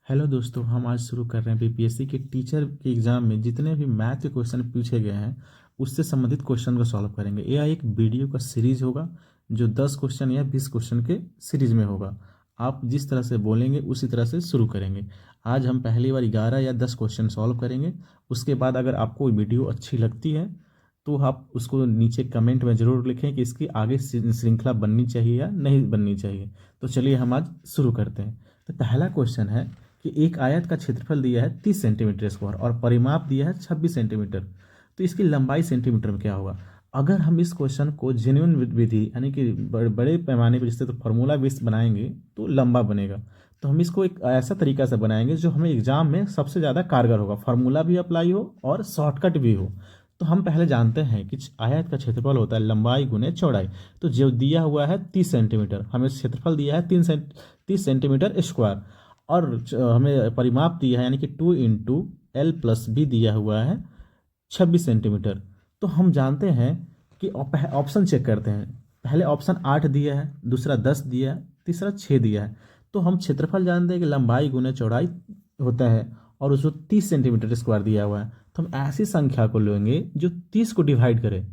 Hello दोस्तों, हम आज शुरू कर रहे हैं बीपीएससी के टीचर के एग्जाम में जितने भी मैथ के क्वेश्चन पूछे गए हैं उससे संबंधित क्वेश्चन को सॉल्व करेंगे। यह एक वीडियो का सीरीज होगा जो 10 क्वेश्चन या 20 क्वेश्चन के सीरीज में होगा। आप जिस तरह से बोलेंगे उसी तरह से शुरू करेंगे। आज हम पहली बार 11 या 10 क्वेश्चन सॉल्व करेंगे। उसके बाद अगर आपको वीडियो अच्छी लगती है तो आप उसको नीचे कमेंट में ज़रूर लिखें कि इसकी आगे श्रृंखला बननी चाहिए या नहीं बननी चाहिए। तो चलिए हम आज शुरू करते हैं। तो पहला क्वेश्चन है कि एक आयत का क्षेत्रफल दिया है 30 सेंटीमीटर स्क्वायर और परिमाप दिया है 26 सेंटीमीटर, तो इसकी लंबाई सेंटीमीटर में क्या होगा। अगर हम इस क्वेश्चन को जेन्युइन विधि यानी कि बड़े पैमाने पर जिससे तो फार्मूला बेस बनाएंगे तो लंबा बनेगा। तो हम इसको एक ऐसा तरीका से बनाएंगे जो हमें एग्जाम में सबसे ज़्यादा कारगर होगा, फार्मूला भी अप्लाई हो और शॉर्टकट भी हो। तो हम पहले जानते हैं कि आयत का क्षेत्रफल होता है लंबाई गुने चौड़ाई। तो जो दिया हुआ है 30 सेंटीमीटर, हमें क्षेत्रफल दिया है 30 सेंटीमीटर स्क्वायर और हमें परिमाप दिया है यानी कि 2 × L+B दिया हुआ है 26 सेंटीमीटर। तो हम जानते हैं कि ऑप्शन चेक करते हैं। पहले ऑप्शन 8 दिया है, दूसरा 10 दिया है, तीसरा 6 दिया है। तो हम क्षेत्रफल जानते हैं कि लंबाई गुने चौड़ाई होता है और उसको 30 सेंटीमीटर स्क्वायर दिया हुआ है। तो हम ऐसी संख्या को लेंगे जो 30 को डिवाइड करे,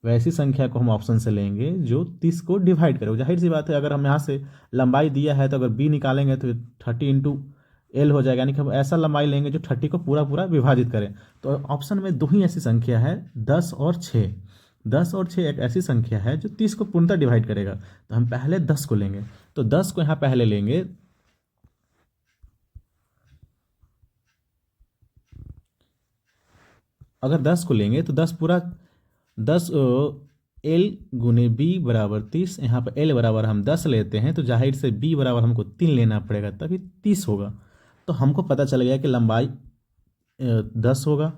वैसी संख्या को हम ऑप्शन से लेंगे जो 30 को डिवाइड करे। जाहिर सी बात है, अगर हम यहाँ से लंबाई दिया है तो अगर बी निकालेंगे तो 30 × L हो जाएगा, यानी कि हम ऐसा लंबाई लेंगे जो 30 को पूरा पूरा विभाजित करें। तो ऑप्शन में दो ही ऐसी संख्या है, 10 और 6। 10 और 6 एक ऐसी संख्या है जो 30 को पूर्णतः डिवाइड करेगा। तो हम पहले 10 को लेंगे, तो 10 को यहाँ पहले लेंगे। अगर 10 को लेंगे तो 10 पूरा 10 L × B = 30। यहाँ पर L बराबर हम 10 लेते हैं तो जाहिर से B बराबर हमको 3 लेना पड़ेगा तभी 30 होगा। तो हमको पता चल गया कि लंबाई 10 होगा,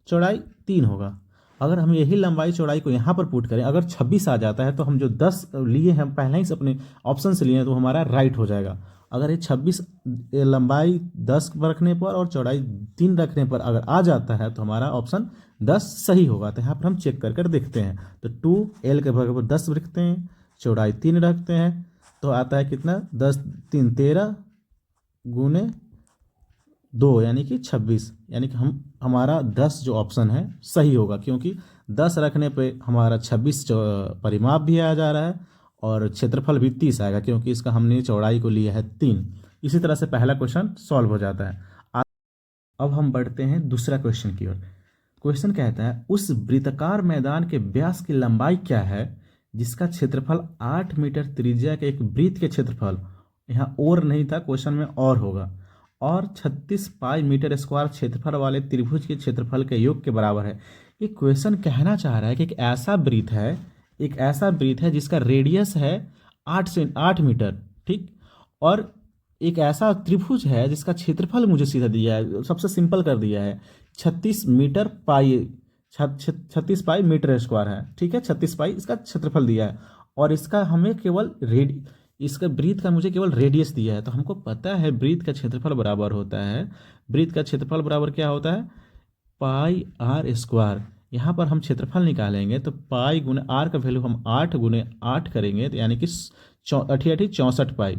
चौड़ाई 3 होगा। अगर हम यही लंबाई चौड़ाई को यहाँ पर पुट करें, अगर 26 आ जाता है तो हम जो 10 लिए हैं पहले ही अपने ऑप्शन से लिए हैं तो हमारा राइट हो जाएगा। अगर ये 26 लंबाई 10 पर रखने पर और चौड़ाई 3 रखने पर अगर आ जाता है तो हमारा ऑप्शन 10 सही होगा। तो यहाँ पर हम चेक कर कर देखते हैं। तो 2L के बराबर 10 रखते हैं, चौड़ाई 3 रखते हैं, तो आता है कितना, 10 3 13 गुने 2 यानी कि 26, यानी कि हमारा 10 जो ऑप्शन है सही होगा, क्योंकि 10 रखने पे हमारा 26 परिमाप भी आ जा रहा है और क्षेत्रफल भी 30 आएगा, क्योंकि इसका हमने चौड़ाई को लिया है 3। इसी तरह से पहला क्वेश्चन सॉल्व हो जाता है। अब हम बढ़ते हैं दूसरा क्वेश्चन की ओर। क्वेश्चन कहता है उस वृत्ताकार मैदान के व्यास की लंबाई क्या है जिसका क्षेत्रफल 8 मीटर त्रिज्या के एक वृत्त के क्षेत्रफल, यहाँ और नहीं था क्वेश्चन में और होगा, और 36 पाई मीटर स्क्वायर क्षेत्रफल वाले त्रिभुज के क्षेत्रफल के योग के बराबर है। ये क्वेश्चन कहना चाह रहा है कि एक ऐसा वृत्त है जिसका रेडियस है 8 मीटर, ठीक, और एक ऐसा त्रिभुज है जिसका क्षेत्रफल मुझे सीधा दिया है, सबसे सिंपल कर दिया है, 36 मीटर पाई 36 पाई मीटर स्क्वायर है, ठीक है, 36 पाई इसका क्षेत्रफल दिया है और इसका हमें केवल इसका वृत्त का मुझे केवल रेडियस दिया है। तो हमको पता है वृत्त का क्षेत्रफल बराबर होता है, वृत्त का क्षेत्रफल बराबर क्या होता है, पाई आर स्क्वायर। यहाँ पर हम क्षेत्रफल निकालेंगे तो पाई गुने आर का वैल्यू हम 8 × 8 करेंगे, तो यानी कि 64 पाई,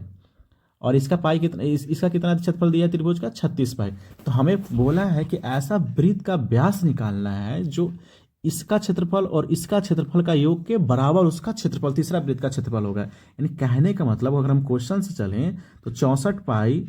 और इसका पाई कितना, इसका कितना क्षेत्रफल दिया है त्रिभुज का, 36 पाई। तो हमें बोला है कि ऐसा वृत्त का व्यास निकालना है जो इसका क्षेत्रफल और इसका क्षेत्रफल का योग के बराबर उसका क्षेत्रफल, तीसरा वृत्त का क्षेत्रफल होगा। यानी कहने का मतलब अगर हम क्वेश्चन से चलें तो 64 पाई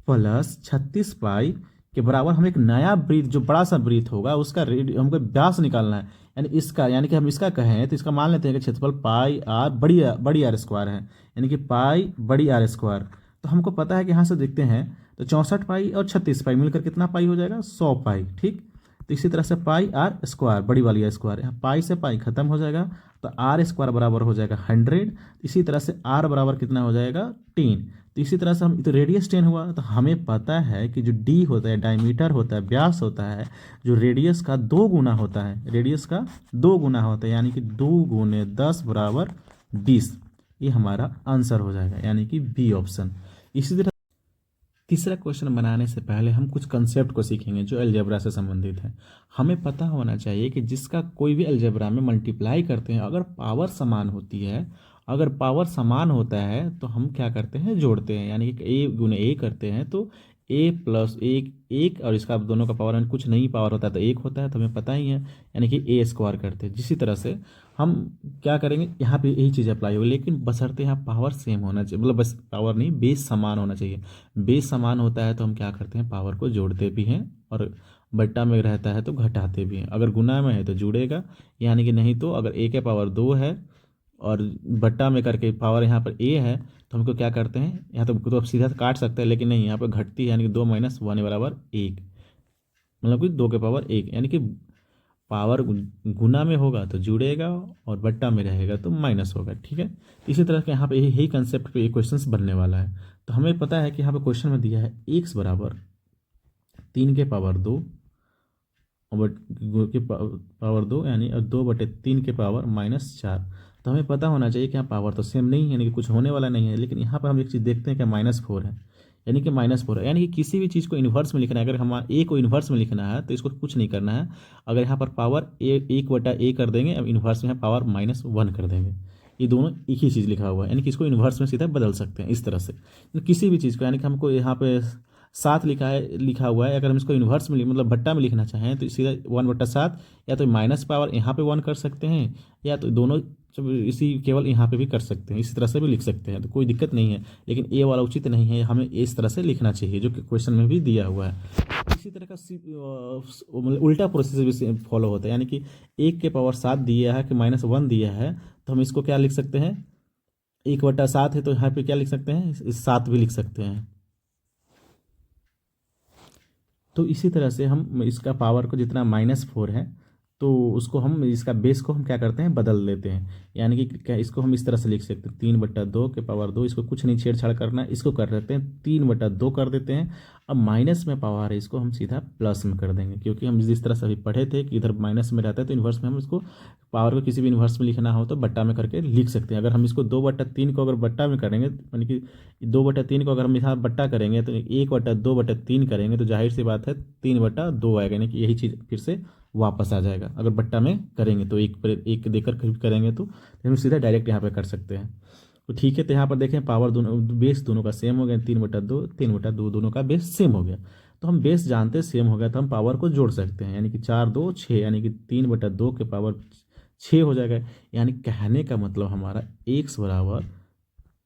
प्लस 36 पाई के बराबर हम एक नया वृत्त, जो बड़ा सा वृत्त होगा उसका हमको व्यास निकालना है। यानी इसका, यानी कि हम इसका कहें तो इसका मान लेते हैं कि क्षेत्रफल पाई आर बड़ी आर स्क्वायर है, यानी कि पाई बड़ी आर स्क्वायर। तो हमको पता है कि यहाँ से देखते हैं तो 64 पाई और 36 पाई मिलकर कितना पाई हो जाएगा, 100 पाई, ठीक। तो इसी तरह से पाई आर स्क्वायर, बड़ी वाली आर स्क्वायर, यहाँ पाई से पाई खत्म हो जाएगा तो आर स्क्वायर बराबर हो जाएगा 100। इसी तरह से आर बराबर कितना हो जाएगा, 10। तो इसी तरह से हम, तो रेडियस 10 हुआ, तो हमें पता है कि जो डी होता है, डायमीटर होता है, व्यास होता है, जो रेडियस का 2 गुना होता है, रेडियस का 2 गुना होता है, यानी कि 2 × 10 = 20। ये हमारा आंसर हो जाएगा, यानी कि बी ऑप्शन। इसी तरह तीसरा क्वेश्चन बनाने से पहले हम कुछ कंसेप्ट को सीखेंगे जो अलजेब्रा से संबंधित है। हमें पता होना चाहिए कि जिसका कोई भी अलजेब्रा में मल्टीप्लाई करते हैं अगर पावर समान होती है अगर पावर समान होता है तो हम क्या करते हैं, जोड़ते हैं, यानी कि ए गुने ए करते हैं तो ए प्लस एक एक, और इसका दोनों का पावर यानी कुछ नहीं पावर होता है तो एक होता है, तो हमें पता ही है, यानी कि ए स्क्वायर करते हैं। जिसी तरह से हम क्या करेंगे, यहाँ पे यही चीज़ अप्लाई होगी, लेकिन बशर्ते यहाँ पावर सेम होना चाहिए, मतलब बस पावर नहीं, बेस समान होना चाहिए। बेस समान होता है तो हम क्या करते हैं, पावर को जोड़ते भी हैं, और बट्टा में रहता है तो घटाते भी हैं। अगर गुना में है तो जुड़ेगा, यानी कि नहीं तो अगर ए के पावर 2 है और बट्टा में करके पावर यहाँ पर ए है, तो हमको क्या करते हैं, यहाँ तो आप सीधा काट सकते हैं, लेकिन नहीं, यहाँ पर घटती है, यानी कि 2 - 1 बराबर 1, मतलब कि 2 के पावर 1, यानी कि पावर गुना में होगा तो जुड़ेगा और बट्टा में रहेगा तो माइनस होगा। ठीक है, इसी तरह के यहाँ पे यही कंसेप्ट पे क्वेश्चंस बनने वाला है। तो हमें पता है कि यहाँ पे क्वेश्चन में दिया है एक्स बराबर 3 के पावर 2 और के पावर 2, यानी 2/3 के पावर -4। तो हमें पता होना चाहिए कि यहाँ पावर तो सेम नहीं है, यानी कि कुछ होने वाला नहीं है, लेकिन यहाँ पर हम एक चीज़ देखते हैं कि -4 है, यानी कि -4 है, यानी कि किसी भी चीज़ को इन्वर्स में लिखना है, अगर हम ए को इन्वर्स में लिखना है तो इसको कुछ नहीं करना है। अगर यहाँ पर पावर ए 1/a कर देंगे, अब इन्वर्स में पावर -1 कर देंगे, ये दोनों एक ही चीज़ लिखा हुआ है, यानी कि इसको इन्वर्स में सीधा बदल सकते हैं इस तरह से। तो किसी भी चीज़ को, यानी कि हमको यहाँ पे 7 लिखा हुआ है, अगर हम इसको इन्वर्स में मतलब भट्टा में लिखना चाहें तो सीधा 1/7, या तो माइनस पावर यहाँ पे 1 कर सकते हैं, या तो दोनों इसी केवल यहाँ पे भी कर सकते हैं, इसी तरह से भी लिख सकते हैं, तो कोई दिक्कत नहीं है। लेकिन ए वाला उचित नहीं है, हमें इस तरह से लिखना चाहिए जो कि क्वेश्चन में भी दिया हुआ है। इसी तरह का मतलब उल्टा प्रोसेस भी फॉलो होता है, यानी कि 1 के पावर 7 दिया है कि -1 दिया है, तो हम इसको क्या लिख सकते हैं, 1/7 है तो यहाँ पे क्या लिख सकते हैं, 7 भी लिख सकते हैं। तो इसी तरह से हम इसका पावर को जितना -4 है, तो उसको हम इसका बेस को हम क्या करते हैं, बदल देते हैं, यानी कि क्या इसको हम इस तरह से लिख सकते हैं, 3/2 के पावर 2, इसको कुछ नहीं छेड़छाड़ करना है, इसको कर देते हैं 3/2 कर देते हैं। अब माइनस में पावर है, इसको हम सीधा प्लस में कर देंगे, क्योंकि हम जिस तरह से अभी पढ़े थे कि इधर माइनस में रहता है तो इन्वर्स में हम इसको पावर को किसी भी इन्वर्स में लिखना हो तो बट्टा में करके लिख सकते हैं। अगर हम इसको 2/3 को अगर बट्टा में करेंगे, यानी कि 2/3 को अगर हम यहाँ बट्टा करेंगे तो 1/2/3 करेंगे, तो जाहिर सी बात है 3/2 आएगा, यानी कि यही चीज़ फिर से वापस आ जाएगा। अगर बट्टा में करेंगे तो एक पर एक देकर करेंगे तो हम सीधा डायरेक्ट यहाँ पे कर सकते हैं। तो ठीक है, तो यहाँ पर देखें पावर दोनों बेस दोनों का सेम हो गया, 3/2 3/2 दोनों का बेस सेम हो गया। तो हम बेस जानते सेम हो गया तो हम पावर को जोड़ सकते हैं, यानी कि 4 2 6, यानी कि 3/2 के पावर 6 हो जाएगा। यानी कहने का मतलब हमारा एक्स बराबर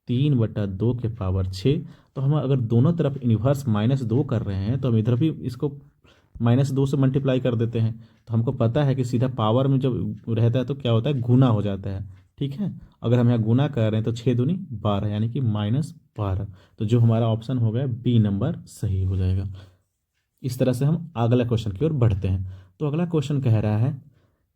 3/2 के पावर 6। तो हम अगर दोनों तरफ इन्वर्स -2 कर रहे हैं तो हम इधर भी इसको -2 से मल्टीप्लाई कर देते हैं, तो हमको पता है कि सीधा पावर में जब रहता है तो क्या होता है, गुना हो जाता है। ठीक है, अगर हम यहाँ गुना कर रहे हैं तो 6 दूनी 12, यानी कि -12। तो जो हमारा ऑप्शन हो गया बी नंबर सही हो जाएगा। इस तरह से हम अगला क्वेश्चन की ओर बढ़ते हैं। तो अगला क्वेश्चन कह रहा है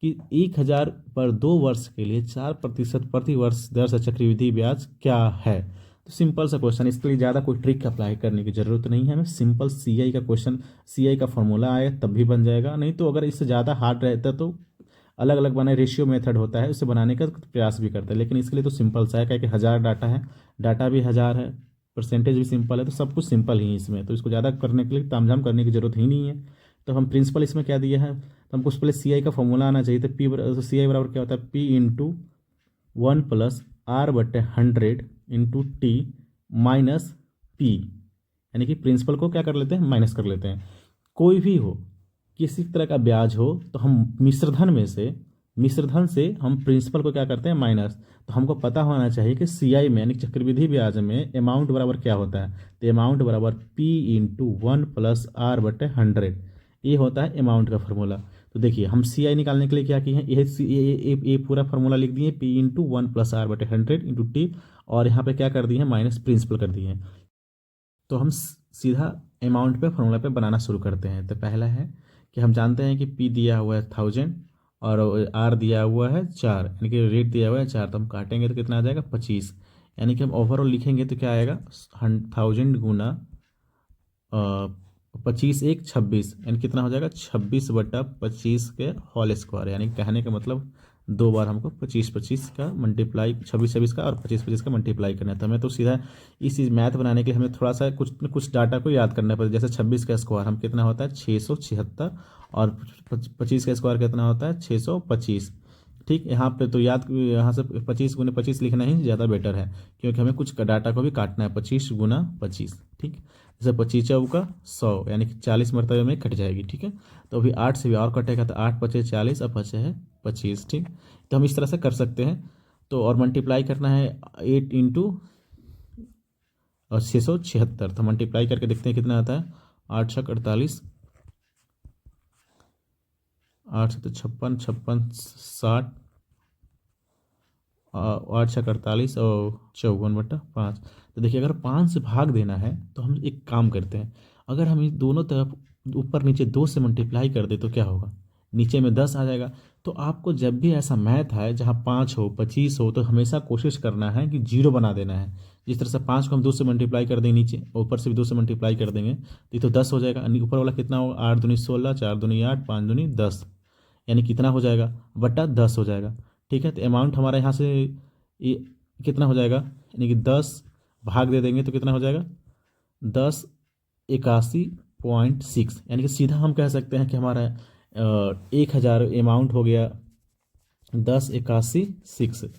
कि 1000 पर 2 वर्ष के लिए 4% प्रति वर्ष दर से चक्रवृद्धि ब्याज क्या है। तो सिंपल सा क्वेश्चन, इसके लिए ज़्यादा कोई ट्रिक अप्लाई करने की ज़रूरत नहीं है हमें। सिंपल सीआई का क्वेश्चन, सीआई का फॉर्मूला आए तब भी बन जाएगा, नहीं तो अगर इससे ज़्यादा हार्ड रहता तो अलग अलग बना रेशियो मेथड होता है, उससे बनाने का प्रयास भी करते हैं, लेकिन इसके लिए तो सिंपल सा है, क्या कि 1000 डाटा है, डाटा भी 1000 है, परसेंटेज भी सिंपल है, तो सब कुछ सिंपल ही है इसमें, तो इसको ज़्यादा करने के लिए तामझाम करने की ज़रूरत ही नहीं है। तो हम प्रिंसिपल इसमें क्या दिया है, तो हमको पहले सी आई का फॉर्मूला आना चाहिए। तो सी आई बराबर क्या होता है, P × 1 + R/100 × T minus P, यानी कि प्रिंसिपल को क्या कर लेते हैं, माइनस कर लेते हैं। कोई भी हो, किसी तरह का ब्याज हो, तो हम मिश्रधन से हम प्रिंसिपल को क्या करते हैं, माइनस। तो हमको पता होना चाहिए कि सीआई में, यानी चक्रवृद्धि ब्याज में अमाउंट बराबर क्या होता है, तो अमाउंट बराबर P × 1 + R/100, ये होता है अमाउंट का फॉर्मूला। तो देखिए हम सीआई निकालने के लिए क्या किए हैं, ये पूरा फॉर्मूला लिख दिए, P × 1 + R/100 × T, और यहाँ पे क्या कर दिए हैं, माइनस प्रिंसिपल कर दिए हैं। तो हम सीधा अमाउंट पे फॉर्मूला पे बनाना शुरू करते हैं। तो पहला है कि हम जानते हैं कि P दिया हुआ है 1000 और R दिया हुआ है 4, यानी कि रेट दिया हुआ है 4, तो हम काटेंगे तो कितना आ जाएगा, 25, यानी कि हम ओवरऑल लिखेंगे तो क्या आएगा, 1000 गुना 25 1 26, यानी कितना हो जाएगा, 26/25 के होल स्क्वायर, यानी कहने का मतलब 2 बार हमको 25 का मल्टीप्लाई, 26 का और 25 का मल्टीप्लाई करना है। तो हमें तो सीधा इस चीज़ मैथ बनाने के लिए हमें थोड़ा सा कुछ डाटा को याद करना पड़ेगा। जैसे 26 का स्क्वायर हम कितना होता है, 676, और 25 का स्क्वायर कितना होता है, 625। ठीक, यहाँ पे तो याद, यहाँ से 25 × 25 लिखना ही ज़्यादा बेटर है, क्योंकि हमें कुछ डाटा को भी काटना है। 25 × 25, ठीक। जैसे 25 × 100 यानी कि 40 मरतबे में कट जाएगी, ठीक है। तो अभी 8 से भी और कटेगा, तो 8×5 = 40, अब बचे है 25, ठीक। तो हम इस तरह से कर सकते हैं। तो और मल्टीप्लाई करना है 8 और 676, तो मल्टीप्लाई करके देखते हैं कितना आता है। 8×6 = 48, 8 से तो 56, 56 60, 8×6 = 48 और 54/5। तो देखिए, अगर 5 से भाग देना है तो हम एक काम करते हैं, अगर हम इस दोनों तरफ ऊपर नीचे 2 से मल्टीप्लाई कर दे तो क्या होगा, नीचे में 10 आ जाएगा। तो आपको जब भी ऐसा मैथ है जहाँ 5 हो 25 हो, तो हमेशा कोशिश करना है कि जीरो बना देना है। जिस तरह से 5 को हम 2 से मल्टीप्लाई कर देंगे नीचे, और ऊपर से भी 2 से मल्टीप्लाई कर देंगे तो ये तो 10 हो जाएगा। ऊपर वाला कितना होगा, 8 दूनी 16, 4 दूनी 8, 5 दूनी 10, यानी कितना हो जाएगा, बटा 10 हो जाएगा, ठीक है। तो अमाउंट हमारा यहाँ से ये कितना हो जाएगा, यानी कि 10 भाग दे देंगे तो कितना हो जाएगा, 1081.6, यानी कि सीधा हम कह सकते हैं कि हमारा 1000 अमाउंट हो गया, 1081.6,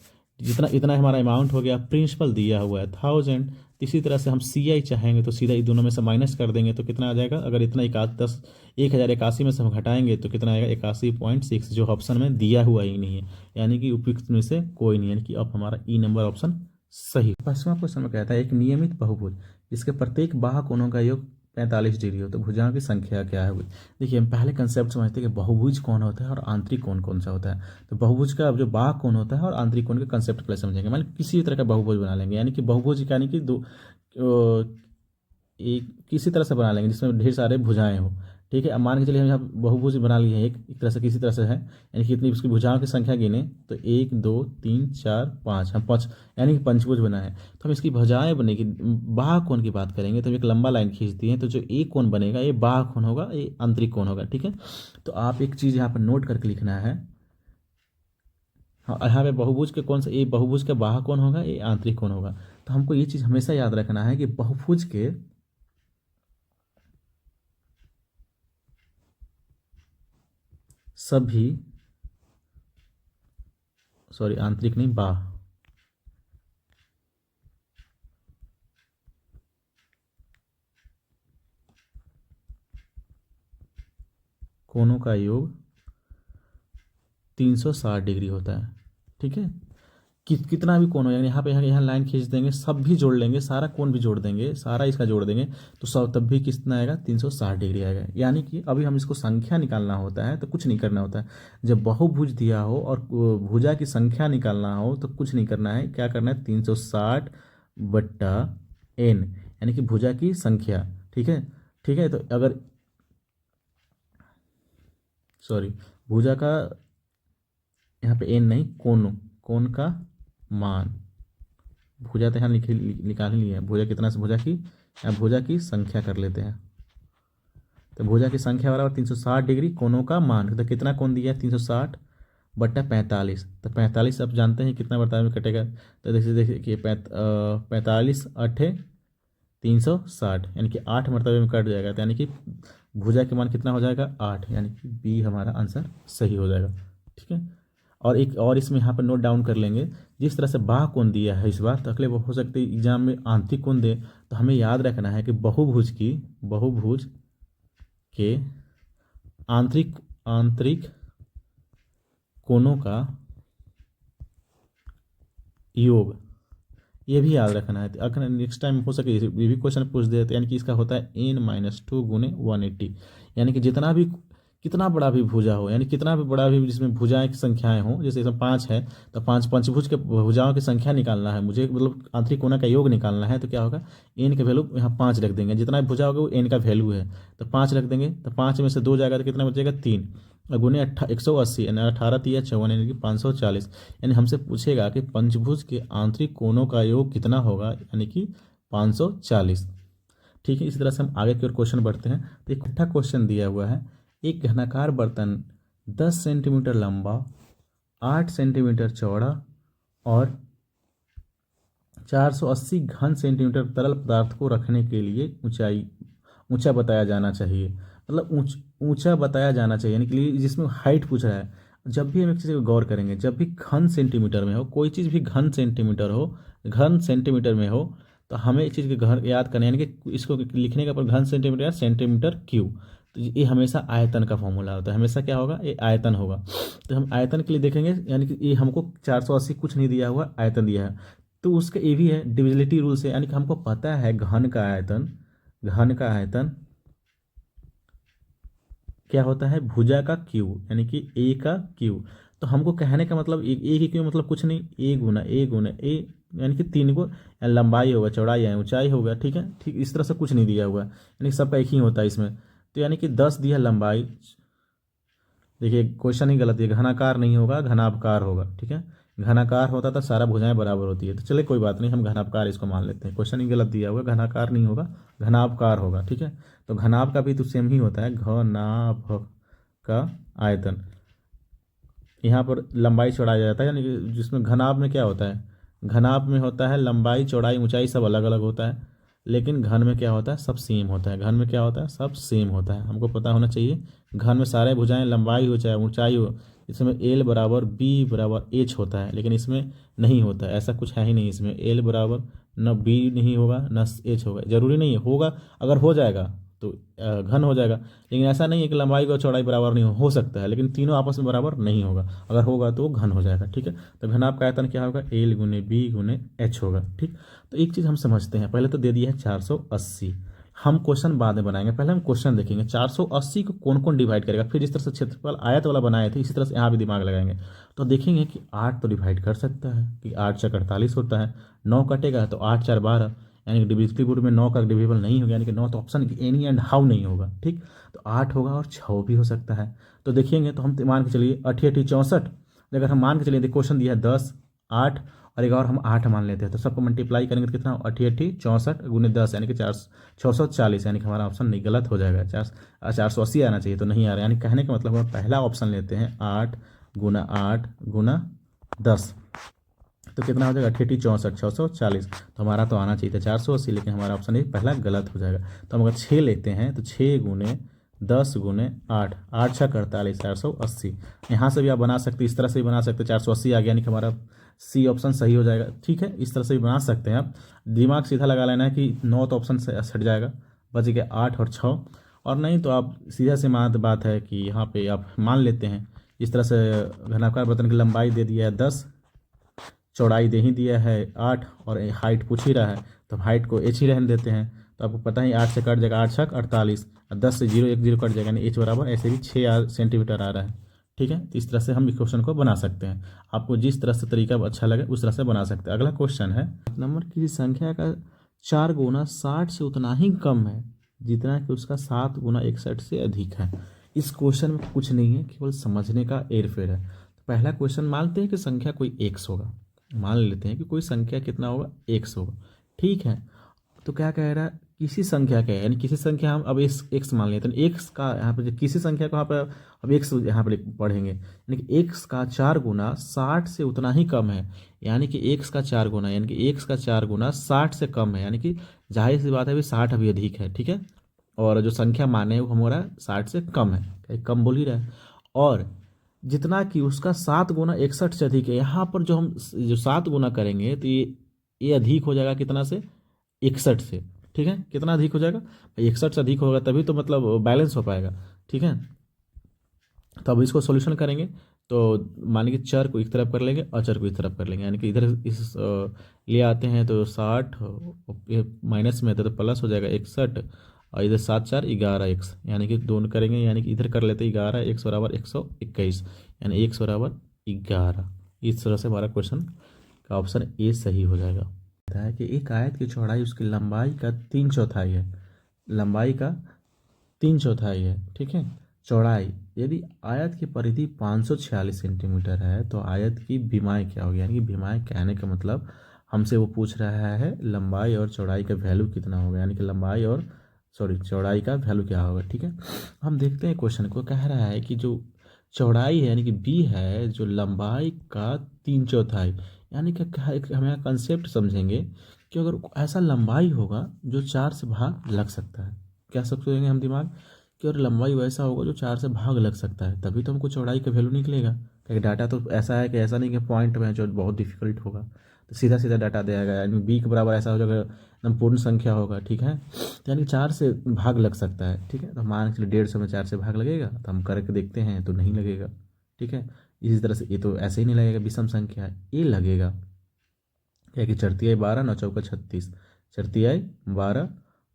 जितना इतना हमारा अमाउंट हो गया। प्रिंसिपल दिया हुआ है 1000। इसी तरह से हम CI चाहेंगे तो सीधा इन दोनों में से माइनस कर देंगे तो कितना आ जाएगा, अगर इतना 1081 में से हम घटाएंगे तो कितना आएगा, 81.6, जो ऑप्शन में दिया हुआ ही नहीं है, यानी कि उपयुक्त में से कोई नहीं है, यानी कि अब हमारा ई नंबर ऑप्शन सही। 5वां क्वेश्चन में कहता है, एक नियमित बहुभुज जिसके प्रत्येक बाहु कोणों का योग 45 डिग्री हो तो भुजाओं की संख्या क्या है। देखिए, हम पहले कंसेप्ट समझते हैं कि बहुभुज कौन होता है और आंतरिक कोण कौन सा होता है। तो बहुभुज का जो बाहु कोण होता है और आंतरिक कोण के कंसेप्ट पहले समझेंगे। मान लीजिए किसी भी तरह का बहुभुज बना लेंगे, यानी कि बहुभुज यानी कि एक किसी तरह से बना लेंगे जिसमें ढेर सारे भुजाएं हो, ठीक है। अब मान के चलिए हम यहाँ बहुभुज बना लिए हैं, एक तरह से किसी तरह से है, यानी कि इतनी उसकी भुजाओं की संख्या गिने तो 1 2 3 4 5, हम 5 यानी कि पंचभुज बना है। तो हम इसकी भुजाएं बनेगी, बाहु कोण की बात करेंगे तो हम एक लंबा लाइन खींचती हैं, तो जो एक कोण बनेगा ये बाहु कोण होगा, ये आंतरिक कोण होगा, ठीक है। तो आप एक चीज़ यहाँ पर नोट करके लिखना है, हाँ, यहाँ पे बहुभुज के कौन सा, ये बहुभुज का बाहु कोण होगा, ये आंतरिक कोण होगा। तो हमको ये चीज़ हमेशा याद रखना है कि बहुभुज के सभी, सॉरी आंतरिक नहीं, बाह्य कोणों का योग 360 डिग्री होता है, ठीक है। कितना भी कोण हो, यानी यहाँ लाइन खींच देंगे, सब भी जोड़ लेंगे, सारा कोण भी जोड़ देंगे, सारा इसका जोड़ देंगे तो सब तब भी कितना आएगा, 360 डिग्री आएगा। यानी कि अभी हम इसको संख्या निकालना होता है तो कुछ नहीं करना होता है। जब बहुभुज दिया हो और भुजा की संख्या निकालना हो तो कुछ नहीं करना है, क्या करना है, 360/n, यानी कि भुजा की संख्या, ठीक है। ठीक है, तो अगर सॉरी भुजा का यहाँ पे n नहीं, कोण का मान, भुजा तो यहाँ निकाल ही लिया, भुजा कितना से भुजा की, यहाँ भुजा की संख्या कर लेते हैं। तो भुजा की संख्या बराबर 360 डिग्री, कोणों का मान, तो कितना कोण दिया है, 360/45। तो 45 अब जानते हैं कितना बर्ताव में कटेगा, तो देखिए कि 45 8 360, यानी कि 8 मरतबे में कट जाएगा, तो यानी कि भुजा के मान कितना हो जाएगा, 8, यानी कि बी हमारा आंसर सही हो जाएगा, ठीक है। और एक और इसमें यहाँ पर नोट डाउन कर लेंगे, जिस तरह से बाह्य कोण दिया है इस बार, तो अगले हो सकते एग्जाम में आंतरिक कोण दे, तो हमें याद रखना है कि बहुभुज के आंतरिक कोणों का योग, ये भी याद रखना है। अगर नेक्स्ट टाइम हो सके ये भी क्वेश्चन पूछ दे, तो यानी कि इसका होता है n-2 × 180, यानी कि जितना भी कितना बड़ा भी भुजा हो, यानी कितना भी बड़ा भी जिसमें भुजाएं की संख्याएं हो, जैसे इसमें 5 है तो 5 पंचभुज के भुजाओं की संख्या निकालना है मुझे, मतलब आंतरिक कोणों का योग निकालना है, तो क्या होगा, n का वैल्यू यहाँ 5 रख देंगे, जितना भी भुजा होगा वो n का वैल्यू है, तो 5 रख देंगे, तो 5 में से 2 जाएगा तो कितना बचेगा, 3, और गुने 180, यानी 18 × 54, यानी कि 540। यानी हमसे पूछेगा कि पंचभुज के आंतरिक कोणों का योग कितना होगा, यानी कि 540, ठीक है। इसी तरह से हम आगे की ओर क्वेश्चन बढ़ते हैं। तो एक छठा क्वेश्चन दिया हुआ है, एक घनाकार बर्तन 10 सेंटीमीटर लंबा, 8 सेंटीमीटर चौड़ा और 480 घन सेंटीमीटर तरल पदार्थ को रखने के लिए ऊंचा बताया जाना चाहिए, मतलब ऊंचा बताया जाना चाहिए, यानी कि जिसमें हाइट पूछ रहा है। जब भी हम एक चीज़ को गौर करेंगे, जब भी घन सेंटीमीटर में हो, कोई चीज़ भी घन सेंटीमीटर हो, घन सेंटीमीटर में हो, तो हमें इस चीज़ के घर याद करना है, यानी कि इसको लिखने का पर घन सेंटीमीटर या सेंटीमीटर क्यूब। तो ये हमेशा आयतन का फॉर्मूला होता है, हमेशा क्या होगा, ये आयतन होगा। तो हम आयतन के लिए देखेंगे, यानी कि ये हमको 480 कुछ नहीं दिया हुआ, आयतन दिया है। तो उसका ये भी है डिविजिबिलिटी रूल से, यानी कि हमको पता है घन का आयतन, घन का आयतन क्या होता है, भुजा का क्यूब, यानी कि ए का क्यूब। तो हमको कहने का मतलब ए की क्यूब मतलब कुछ नहीं, ए यानी कि 3 को लंबाई होगा, चौड़ाई है, ऊंचाई होगा, ठीक है। ठीक इस तरह से कुछ नहीं दिया हुआ है, यानी कि सबका एक ही होता है इसमें। तो यानी कि 10 दिया लंबाई, देखिए क्वेश्चन ही गलत है, घनाकार नहीं होगा, घनाभकार होगा, ठीक है। घनाकार होता तो सारा भुजाएं बराबर होती है, तो चलिए कोई बात नहीं, हम घनाभकार इसको मान लेते हैं, क्वेश्चन ही गलत दिया हुआ, घनाकार नहीं होगा, घनाभकार होगा, ठीक है। तो घनाभ का भी तो सेम ही होता है, घनाभ का आयतन, यहाँ पर लंबाई चौड़ाई जाता है, यानी कि जिसमें घनाभ में क्या होता है, घनाभ में होता है लंबाई चौड़ाई ऊंचाई सब अलग अलग होता है, लेकिन घन में क्या होता है, सब सेम होता है। घन में क्या होता है, सब सेम होता है, हमको पता होना चाहिए। घन में सारे भुजाएं लंबाई हो चाहे ऊंचाई हो, इसमें एल बराबर बी बराबर एच होता है, लेकिन इसमें नहीं होता है, ऐसा कुछ है ही नहीं, इसमें एल बराबर न बी नहीं होगा न एच होगा, जरूरी नहीं है होगा, अगर हो जाएगा तो घन हो जाएगा, लेकिन ऐसा नहीं है कि लंबाई और चौड़ाई बराबर नहीं हो सकता है, लेकिन तीनों आपस में बराबर नहीं होगा, अगर होगा तो वो घन हो जाएगा, ठीक है। तो घनाभ का आयतन क्या होगा, एल गुने बी गुने एच होगा, ठीक। तो एक चीज़ हम समझते हैं, पहले तो दे दिया है 480, हम क्वेश्चन बाद में बनाएंगे, पहले हम क्वेश्चन देखेंगे 480 को कौन कौन डिवाइड करेगा, फिर जिस तरह से क्षेत्रफल आयत वाला बनाए थे इसी तरह से यहाँ भी दिमाग लगाएंगे। तो देखेंगे कि 8 तो डिवाइड कर सकता है, कि 8 चक 48 होता है, 9 कटेगा तो 8 4 12, यानी कि डिविजिबल में 9 का डिविजिबल नहीं होगा, यानी कि 9 तो ऑप्शन एनी एंड हाउ नहीं होगा, ठीक। तो 8 होगा और 6 भी हो सकता है। तो देखेंगे, तो हम मान के चलिए 88 64, अगर हम मान के चलिए, क्वेश्चन दिया है 10 8 और एक और हम 8 मान लेते हैं, तो सबको मल्टीप्लाई करेंगे तो कितना, 88 64 गुने 10, यानी कि 640, यानी कि हमारा ऑप्शन नहीं, गलत हो जाएगा, 480 आना चाहिए, तो नहीं आ रहा है। यानी कहने का मतलब हम पहला ऑप्शन लेते हैं 8 गुना 10, तो कितना हो जाएगा, 88 64 640, तो हमारा तो आना चाहिए था 480, लेकिन हमारा ऑप्शन एक पहला गलत हो जाएगा। तो हम अगर 6 लेते हैं तो 6 गुने 10 गुने 8, 8 6 48 480, यहाँ से भी आप बना सकते, इस तरह से भी बना सकते, 480 आ गया, यानी कि हमारा सी ऑप्शन सही हो जाएगा, ठीक है। इस तरह से भी बना सकते हैं आप, दिमाग सीधा लगा लेना है कि 9 तो ऑप्शन से हट जाएगा, बच गया 8 और 6, और नहीं तो आप सीधा से बात है कि यहाँ पे आप मान लेते हैं, इस तरह से घनाकार बर्तन की लंबाई दे दिया है 10, चौड़ाई दे ही दिया है 8, और हाइट पूछ ही रहा है, तो हम हाइट को एच ही रहने देते हैं। तो आपको पता ही 8 से कट जाएगा, 8 छक 48, और 10 से 0 1 0 कट जाएगा, यानी एच बराबर ऐसे भी 6 सेंटीमीटर आ रहा है, ठीक है। तो इस तरह से हम इस क्वेश्चन को बना सकते हैं, आपको जिस तरह से तरीका अच्छा लगे उस तरह से बना सकते हैं। अगला क्वेश्चन है, नंबर किसी संख्या का 4 गुना 60 से उतना ही कम है जितना कि उसका 7 गुना 61 से अधिक है। इस क्वेश्चन में कुछ नहीं है, केवल समझने का हेरफेर है। तो पहला क्वेश्चन मानते हैं कि संख्या कोई एक्स होगा, मान लेते हैं कि कोई संख्या कितना होगा, एक्स होगा, ठीक है। तो क्या कह रहा है, किसी संख्या का, यानी किसी संख्या हम अब एक्स मान लेते हैं, एक्स का यहाँ पे किसी संख्या को यहाँ पर अब एक्स यहाँ पर पढ़ेंगे, यानी कि एक्स का 4 गुना 60 से उतना ही कम है, यानी कि एक्स का 4 गुना, यानी कि एक्स का 4 गुना 60 से कम है, यानी कि जाहिर सी बात है अभी 60 अभी अधिक है, ठीक है। और जो संख्या माने वो हमारा 60 से कम है, कम बोल ही रहा है, और जितना कि उसका 7 गुना 61 से अधिक है। यहाँ पर जो हम जो 7 गुना करेंगे तो ये अधिक हो जाएगा कितना से, 61 से, ठीक है। कितना अधिक हो जाएगा, 61 से अधिक होगा तभी तो मतलब बैलेंस हो पाएगा, ठीक है। तो अब इसको सॉल्यूशन करेंगे, तो मान लीजिए चर को एक तरफ कर लेंगे, अचर को इस तरफ कर लेंगे, यानी कि इधर इस ले आते हैं तो 60, माइनस में है तो प्लस हो जाएगा 61, और इधर 7 4 11 एक्स, यानी कि दोनों करेंगे, यानी कि इधर कर लेते 11 एक्स बराबर 121, यानी एक्स बराबर 11। इस तरह से हमारा क्वेश्चन का ऑप्शन ए सही हो जाएगा। कहता है कि एक आयत की चौड़ाई उसकी लंबाई का 3/4 है, लंबाई का 3/4 है, ठीक है। चौड़ाई, यदि आयत की परिधि 546 सेंटीमीटर है तो आयत की भीमाई क्या होगी, यानी कि भीमाई कहने का मतलब हमसे वो पूछ रहा है लंबाई और चौड़ाई का वैल्यू कितना होगा, यानी कि लंबाई और चौड़ाई का वैल्यू क्या होगा, ठीक है। हम देखते हैं क्वेश्चन को, कह रहा है कि जो चौड़ाई है यानी कि बी है, जो लंबाई का 3/4, यानी कि हमें कंसेप्ट समझेंगे कि अगर ऐसा लंबाई होगा जो 4 से भाग लग सकता है, क्या सब सोचेंगे हम दिमाग कि और लंबाई वैसा होगा जो 4 से भाग लग सकता है, तभी तो हमको चौड़ाई का वैल्यू निकलेगा, क्योंकि डाटा तो ऐसा है कि ऐसा नहीं कि पॉइंट में है जो बहुत डिफिकल्ट होगा, तो सीधा सीधा डाटा दिया गया, यानी बी के बराबर ऐसा हो जाएगा एकदम पूर्ण संख्या होगा, ठीक है। तो यानी 4 से भाग लग सकता है, ठीक है। तो मान के चलिए 150 में 4 से भाग लगेगा, तो हम करके देखते हैं तो नहीं लगेगा, ठीक है। इसी तरह से ये तो ऐसे ही नहीं लगेगा, विषम संख्या है, ये लगेगा क्या कि चरती आई 12, 9 चौका 36, चरती आई 12,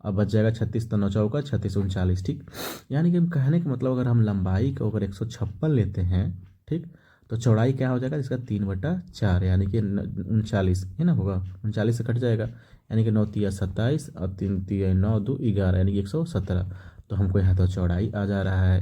अब बच जाएगा 36, तो 9 चौका 36, 39, ठीक। यानी कि हम कहने का मतलब अगर हम लंबाई का अगर 156 लेते हैं, ठीक, तो चौड़ाई क्या हो जाएगा इसका 3/4, यानी कि 39 है ना, होगा 39 से कट जाएगा, यानी कि 9 तिया 27 और 3 तिया 9 2 11, यानी कि 117। तो हमको यहाँ तो चौड़ाई आ जा रहा है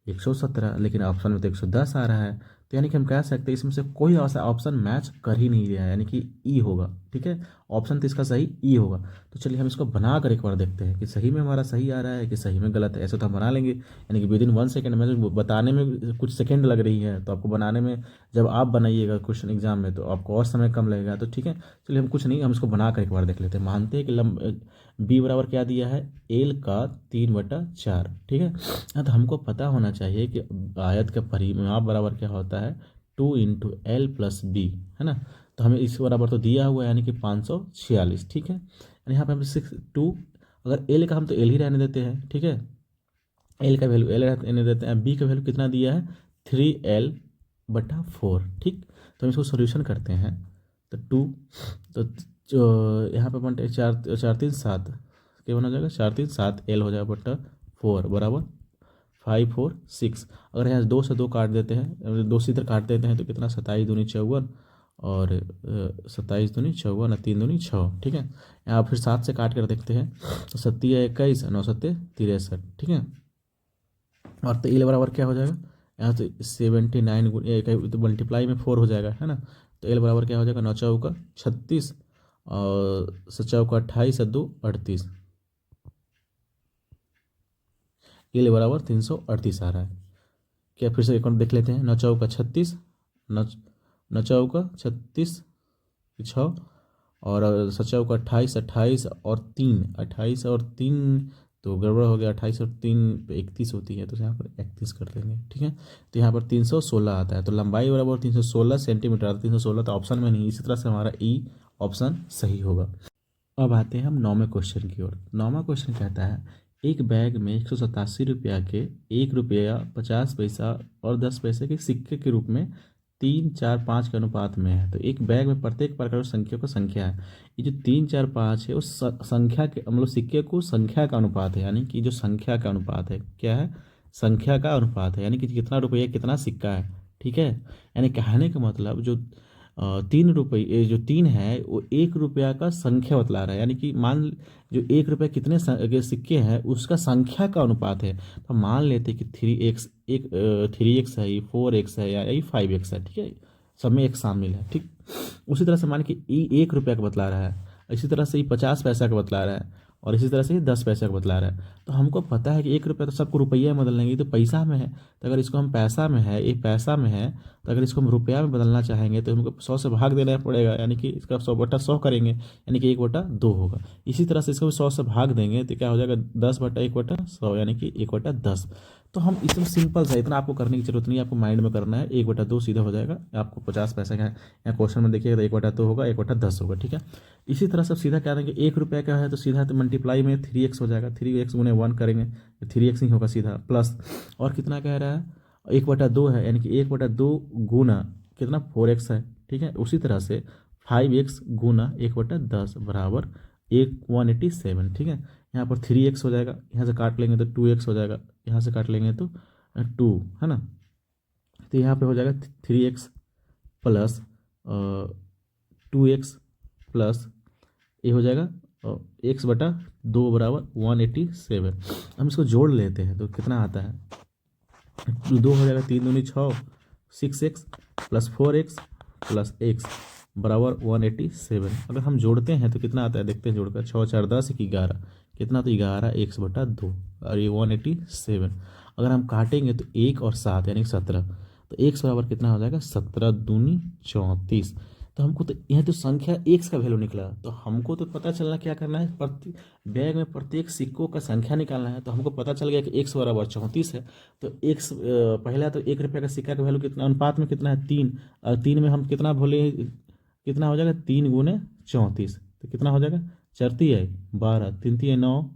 117, लेकिन ऑप्शन में तो 110 आ रहा है। तो यानी कि हम कह सकते हैं इसमें से कोई ऐसा ऑप्शन मैच कर ही नहीं रहा है, यानी कि ई होगा, ठीक है। ऑप्शन तो इसका सही ई होगा। तो चलिए हम इसको बना कर एक बार देखते हैं कि सही में हमारा सही आ रहा है कि सही में गलत है। ऐसे तो हम बना लेंगे, यानी कि विदिन 1 सेकेंड में, बताने में कुछ सेकेंड लग रही है, तो आपको बनाने में, जब आप बनाइएगा क्वेश्चन एग्जाम में, तो आपको और समय कम लगेगा। तो ठीक है, चलिए हम कुछ नहीं, हम इसको बना कर एक बार देख लेते हैं। मानते हैं कि बी बराबर क्या दिया है, एल का 3/4, ठीक है। हाँ, तो हमको पता होना चाहिए कि आयत का परिमाप बराबर क्या होता है, 2 × L + B, है ना। तो हमें इस बराबर तो दिया हुआ है, यानी कि 546, ठीक है। यानी यहाँ पे हम 2, अगर एल का हम तो एल ही रहने देते हैं, ठीक है, एल का वैल्यू एल रहने देते हैं। बी का वैल्यू कितना दिया है, 3L/4, ठीक। तो हम इसको सोल्यूशन करते हैं, तो 2, तो जो यहाँ पे बनते 4 4 3 7, क्या बना जाएगा, 4 3 7 L हो जाएगा बट्टा 4 बराबर 5 4 6। अगर यहाँ 2 से 2 काट देते हैं, 2 से इधर काट देते हैं, तो कितना, 27 दूनी 54, और 27 दूनी 54 और 3 दूनी 6, ठीक है। यहाँ फिर 7 से काट कर देखते हैं, तो 7 21, 9 7 63, ठीक है। और तो एल बराबर क्या हो जाएगा, यहाँ तो 79 तो मल्टीप्लाई में 4 हो जाएगा, है ना। तो एल बराबर क्या हो जाएगा, 9 चौका 36 और 7 चौका 28 और 2 38, एल बराबर 338 आ रहा है। क्या, फिर से एक और देख लेते हैं, 9 चौका 36, 9 चौका 36 6, और 7 चौका 28 28 और 3 28 और 3, तो गड़बड़ हो गया, 28 और 3 पे 31 होती है, तो यहाँ पर 31 कर देंगे, ठीक है। तो यहाँ पर 316 आता है, तो लंबाई बराबर 316 सेंटीमीटर आता है, 316 तो ऑप्शन में नहीं, इसी तरह से हमारा ई ऑप्शन सही होगा। अब आते हैं हम 9वें क्वेश्चन की ओर। 9वां क्वेश्चन कहता है, एक बैग में 187 रुपया के 1 रुपया 50 पैसा और 10 पैसे के सिक्के के रूप में 3 4 5 के अनुपात में है। तो एक बैग में प्रत्येक प्रकार की संख्या का संख्या है। ये जो 3 4 5 है, उस संख्या के, मतलब सिक्के को संख्या का अनुपात है, यानी कि जो संख्या का अनुपात है, क्या है, संख्या का अनुपात है, यानी कि कितना रुपया कितना सिक्का है, ठीक है। यानी कहने का मतलब जो 3 रुपये, जो 3 है वो 1 रुपया का संख्या बतला रहा है, यानी कि मान, जो 1 रुपये कितने के सिक्के हैं उसका संख्या का अनुपात है। तो मान लेते हैं कि 3x, 3x है, 4x है, या 5x है, ठीक है, सब में एक शामिल है, ठीक। उसी तरह से मान कि 1 रुपया का बतला रहा है, इसी तरह से ये 50 पैसा का बतला रहा है, और इसी तरह से ये 10 पैसा का बतला रहा है। तो हमको पता है कि 1 रुपया तो सबको रुपया में बदल लेंगे, तो पैसा में है, तो अगर इसको हम पैसा में है, ये पैसा में है, तो अगर इसको हम रुपया में बदलना चाहेंगे तो हमको 100 से भाग देना पड़ेगा, यानी कि इसका 100/100 करेंगे, यानी कि 1/2 होगा। इसी तरह से इसको भी 100 से भाग देंगे तो क्या हो जाएगा, 10/1/100, यानी कि 1/10। तो हम इसमें सिंपल सा, इतना आपको करने की जरूरत नहीं है, आपको माइंड में करना है, 1/2 सीधा हो जाएगा, आपको 50 पैसा का है, यहाँ क्वेश्चन में देखिएगा तो 1/2 होगा, 1/10 होगा, ठीक है। इसी तरह से सीधा क्या देंगे, 1 रुपया का है तो सीधा तो मल्टीप्लाई में 3x हो जाएगा, 3x × 1 करेंगे तो 3x ही होगा सीधा, प्लस, और कितना कह रहा है, 1/2 है, यानी कि 1/2 गुना कितना, 4x है, ठीक है। उसी तरह से 5x गुना 1/10 बराबर 187, ठीक है। यहाँ पर 3x हो जाएगा, यहाँ से काट लेंगे तो 2x हो जाएगा, यहाँ से काट लेंगे तो 2, है ना। तो यहाँ पे हो जाएगा 3x प्लस 2x प्लस ये हो जाएगा x/2 बराबर 187। हम इसको जोड़ लेते हैं तो कितना आता है, 2 हो जाएगा, 3 दूनी 6, 6x plus 4x plus x बराबर 187। अगर हम जोड़ते हैं तो कितना आता है, देखते हैं जोड़कर, 6 4 10 11, कितना, तो 11 x/2 और ये 187। अगर हम काटेंगे तो 1 और 7 यानी 17, तो x बराबर कितना हो जाएगा, 17 दूनी 34, तो हमको तो यह तो संख्या एक्स का वैल्यू निकला, तो हमको तो पता चलना क्या करना है, बैग में प्रत्येक सिक्कों का संख्या निकालना है। तो हमको पता चल गया कि एक्स बराबर 34 है। तो एक्स पहला तो 1 रुपये का सिक्का का वैल्यू कितना अनुपात में कितना है, 3। और 3 में हम कितना बोले, कितना हो जाएगा, 3 × 34, तो कितना हो जाएगा, 4×3 = 12, 3×3 = 9,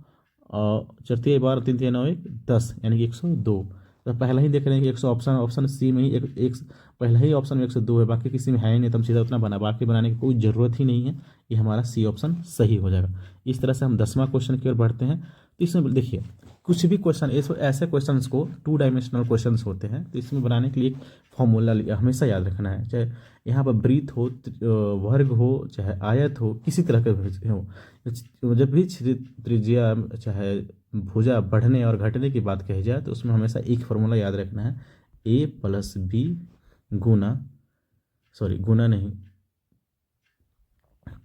और 4×3 = 12, 3×3 = 9, 10, यानी कि 102। तो पहला ही देख रहे हैं कि 100 ऑप्शन सी में ही एक पहला ही ऑप्शन में 102 है, बाकी किसी में है ही नहीं, तो हम सीधा उतना बना, बाकी बनाने की कोई ज़रूरत ही नहीं है। ये हमारा सी ऑप्शन सही हो जाएगा। इस तरह से हम 10वां क्वेश्चन की ओर बढ़ते हैं। तो इसमें देखिए कुछ भी क्वेश्चन, ऐसे क्वेश्चंस को 2 डायमेंशनल क्वेश्चंस होते हैं, तो इसमें बनाने के लिए एक फॉर्मूला हमेशा याद रखना है। चाहे यहाँ पर वृत्त हो, वर्ग हो, चाहे आयत हो, किसी तरह का हो, जब भी त्रिज्या चाहे भुजा बढ़ने और घटने की बात कही जाए, तो उसमें हमेशा एक फार्मूला याद रखना है, a+b गुना नहीं,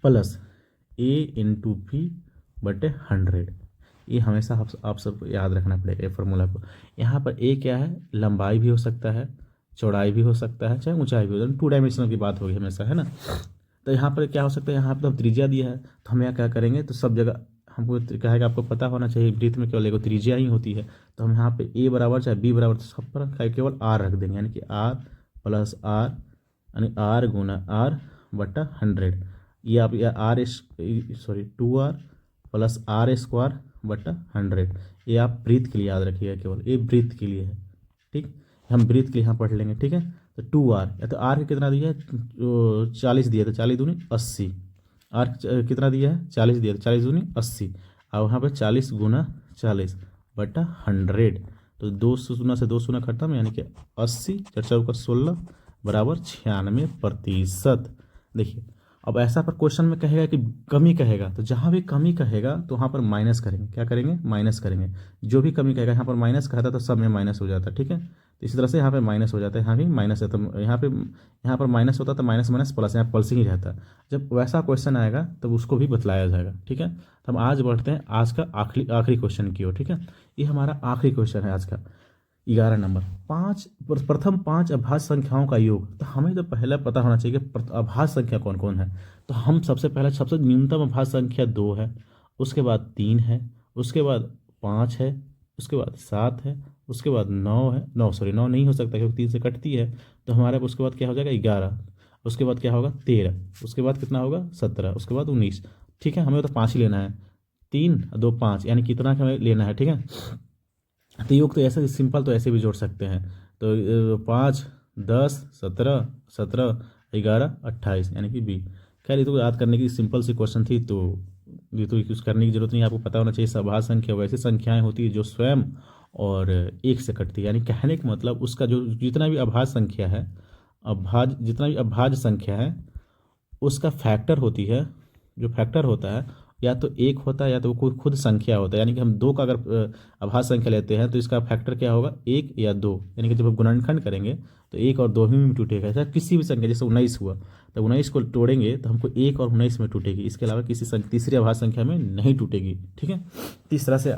प्लस a×p/100। ये हमेशा आप सबको याद रखना पड़ेगा ये फार्मूला को। यहाँ पर ए क्या है, लंबाई भी हो सकता है, चौड़ाई भी हो सकता है, चाहे ऊंचाई भी हो, 2 डायमेंशनल की बात होगी हमेशा, है ना। तो यहाँ पर क्या हो सकता है, यहाँ पर त्रिज्या दिया है, तो हम यहाँ क्या करेंगे, तो सब जगह हमको कहेगा आपको पता होना चाहिए वृत्त में केवल एक त्रिज्या ही होती है। तो हम यहाँ पे ए बराबर चाहे बी बराबर, तो सब पर केवल आर रख देंगे, यानी कि r+r, यानी r×r/100। ये आप या 2r + r²/100। ये आप वृत्त के लिए याद रखिएगा, केवल ये वृत्त के लिए है, ठीक। हम वृत्त के लिए यहाँ पढ़ लेंगे, ठीक है। तो 2r, या तो r कितना दिया है, 40 दिया, तो 40 दूनी 80। r कितना दिया है, 40 दिया, तो 40 दूनी 80। और वहाँ पर 40×40/100, तो 2 शून्य से 2 शून्य खत्म, यानी कि 80, 4×4 = 16 = 96%। देखिए अब ऐसा पर क्वेश्चन में कहेगा कि कमी कहेगा, तो जहाँ भी कमी कहेगा तो वहाँ पर माइनस करेंगे, क्या करेंगे, माइनस करेंगे। जो भी कमी कहेगा, यहाँ पर माइनस कहता तो सब में माइनस हो जाता, ठीक है। तो इसी तरह से यहाँ पे माइनस हो जाता है, यहाँ भी माइनस है, तो यहाँ पर माइनस होता तो माइनस माइनस प्लस, यहाँ प्लस ही रहता। जब वैसा क्वेश्चन आएगा तब उसको भी बतलाया जाएगा, ठीक है। तो हम आज बढ़ते हैं आज का आखिरी क्वेश्चन की ओर, ठीक है। ये हमारा आखिरी क्वेश्चन है आज का, 11 नंबर। प्रथम 5 अभाज्य संख्याओं का योग। तो हमें तो पहले पता होना चाहिए कि अभाज्य संख्या कौन कौन है। तो हम सबसे न्यूनतम अभाज्य संख्या 2 है, उसके बाद 3 है, उसके बाद 5 है, उसके बाद 7 है, उसके बाद 9 है, 9 नहीं हो सकता क्योंकि 3 से कटती है। तो हमारे उसके बाद क्या हो जाएगा, 11, उसके बाद क्या होगा, 13, उसके बाद कितना होगा, 17, उसके बाद 19, ठीक है। हमें तो 5 ही लेना है, 3 2 5, यानी कितना हमें लेना है, ठीक है। तो योग तो ऐसे सिंपल, तो ऐसे भी जोड़ सकते हैं। तो 5 10 17 17 11 28, यानी कि 20। खैर ये तो याद करने की सिंपल सी क्वेश्चन थी, तो ये तो कुछ करने की जरूरत नहीं, आपको पता होना चाहिए। अभाज्य संख्या वैसी संख्याएं होती है जो स्वयं और एक से कटती है, यानी कहने का मतलब उसका जो जितना भी अभाज्य संख्या है, जितना भी अभाज्य संख्या है उसका फैक्टर होती है, जो फैक्टर होता है या तो 1 होता है या तो कोई खुद संख्या होता है। यानी कि हम 2 का अगर अभाज्य संख्या लेते हैं तो इसका फैक्टर क्या होगा, 1 या 2, यानी कि जब हम गुणनखंड करेंगे तो 1 और 2 ही में टूटेगा। ऐसा किसी भी संख्या, जैसे 19 हुआ, तो 19 को तोड़ेंगे तो हमको 1 और 19 में टूटेगी, इसके अलावा किसी तीसरी अभाज्य संख्या में नहीं टूटेगी, ठीक है। तो इस तरह से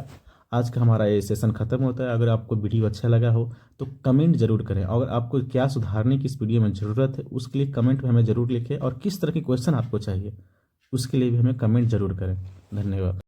आज का हमारा ये सेशन खत्म होता है। अगर आपको वीडियो अच्छा लगा हो तो कमेंट जरूर करें, अगर आपको क्या सुधारने की इस वीडियो में ज़रूरत है उसके लिए कमेंट में हमें ज़रूर लिखें, और किस तरह के क्वेश्चन आपको चाहिए उसके लिए भी हमें कमेंट जरूर करें। धन्यवाद।